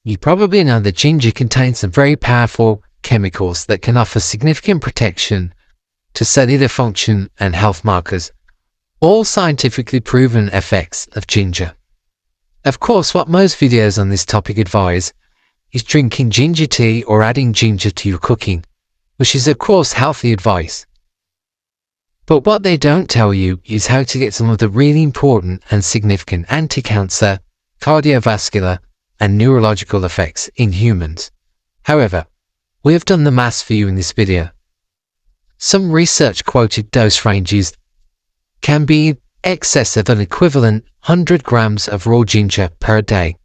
You probably know that ginger contains some very powerful chemicals that can offer significant protection to cellular function and health markers, all scientifically proven effects of ginger. Of course, what most videos on this topic advise is drinking ginger tea or adding ginger to your cooking, which is of course healthy advice. But what they don't tell you is how to get some of the really important and significant anti-cancer, cardiovascular, and neurological effects in humans. However, we have done the maths for you in this video. Some research quoted dose ranges can be in excess of an equivalent 100 grams of raw ginger per day,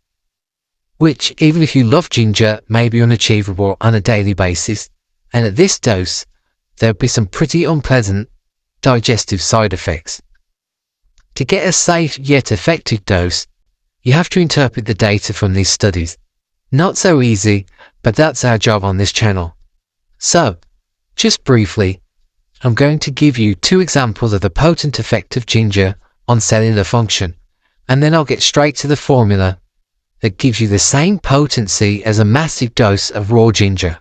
which, even if you love ginger, may be unachievable on a daily basis, and at this dose, there will be some pretty unpleasant digestive side effects. To get a safe yet effective dose, you have to interpret the data from these studies. Not so easy, but that's our job on this channel. So, just briefly, I'm going to give you 2 examples of the potent effect of ginger on cellular function, and then I'll get straight to the formula that gives you the same potency as a massive dose of raw ginger.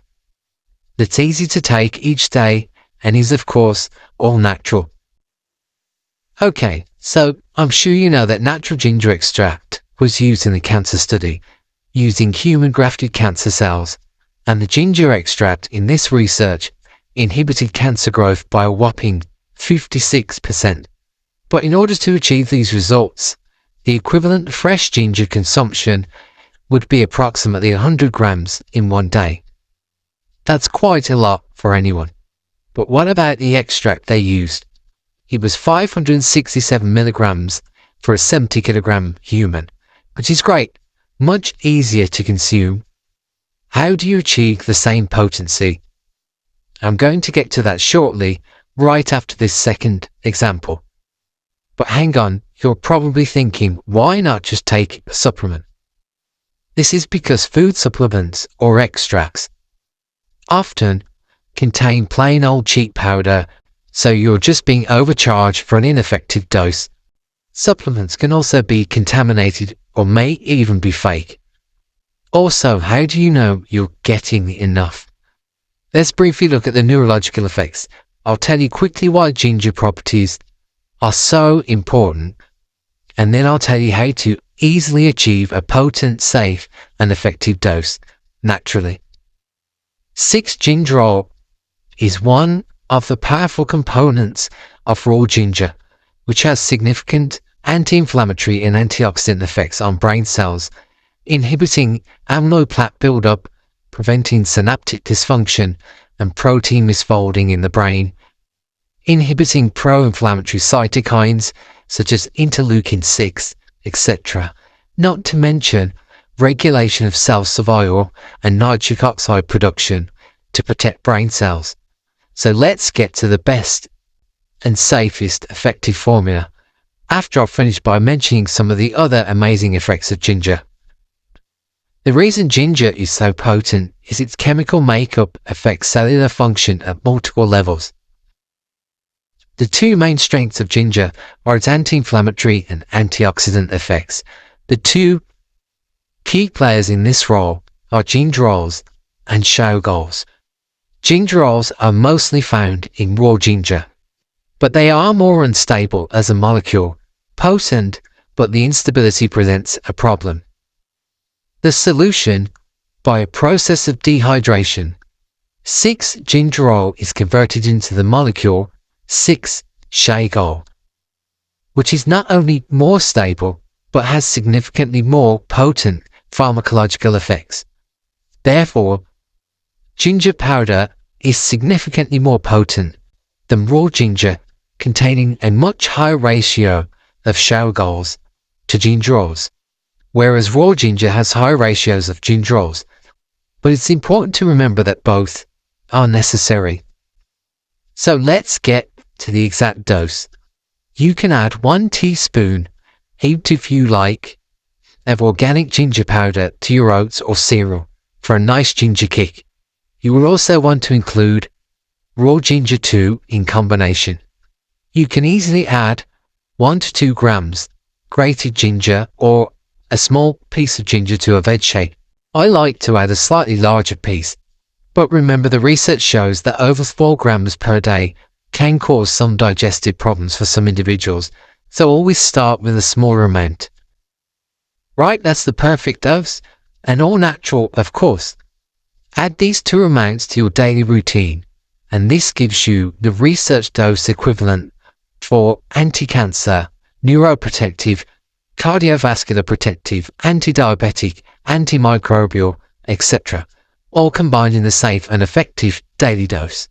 That's easy to take each day and is of course all natural. Okay, so I'm sure you know that natural ginger extract was used in the cancer study using human grafted cancer cells, and the ginger extract in this research inhibited cancer growth by a whopping 56%. But in order to achieve these results, the equivalent fresh ginger consumption would be approximately 100 grams in one day. That's quite a lot for anyone. But what about the extract they used? It was 567 milligrams for a 70 kilogram human, which is great, much easier to consume. How do you achieve the same potency? I'm going to get to that shortly, right after this second example. But hang on, you're probably thinking, why not just take a supplement? This is because food supplements or extracts often contain plain old cheap powder, so you're just being overcharged for an ineffective dose. Supplements can also be contaminated or may even be fake. Also, how do you know you're getting enough? Let's briefly look at the neurological effects. I'll tell you quickly why ginger properties are so important, and then I'll tell you how to easily achieve a potent, safe, and effective dose naturally. 6-gingerol is one of the powerful components of raw ginger, which has significant anti-inflammatory and antioxidant effects on brain cells, inhibiting amyloid plaque buildup, preventing synaptic dysfunction and protein misfolding in the brain, inhibiting pro-inflammatory cytokines such as interleukin-6, etc., not to mention regulation of cell survival and nitric oxide production to protect brain cells. So let's get to the best and safest effective formula, after I've finished by mentioning some of the other amazing effects of ginger. The reason ginger is so potent is its chemical makeup affects cellular function at multiple levels. The 2 main strengths of ginger are its anti-inflammatory and antioxidant effects. The 2 key players in this role are gingerols and shogaols. Gingerols are mostly found in raw ginger, but they are more unstable as a molecule, potent, but the instability presents a problem. The solution, by a process of dehydration, 6-gingerol is converted into the molecule 6-shogaol, which is not only more stable, but has significantly more potent pharmacological effects. Therefore, ginger powder is significantly more potent than raw ginger, containing a much higher ratio of shogaols to gingerols, whereas raw ginger has high ratios of gingerols. But it's important to remember that both are necessary. So let's get to the exact dose. You can add 1 teaspoon, heaped if you like, of organic ginger powder to your oats or cereal for a nice ginger kick. You will also want to include raw ginger too in combination. You can easily add 1 to 2 grams grated ginger or a small piece of ginger to a veg shake. I like to add a slightly larger piece, but remember the research shows that over 4 grams per day can cause some digestive problems for some individuals, so always start with a smaller amount. Right, that's the perfect dose, and all natural, of course. Add these 2 amounts to your daily routine, and this gives you the research dose equivalent for anti-cancer, neuroprotective, cardiovascular protective, anti-diabetic, antimicrobial, etc., all combined in a safe and effective daily dose.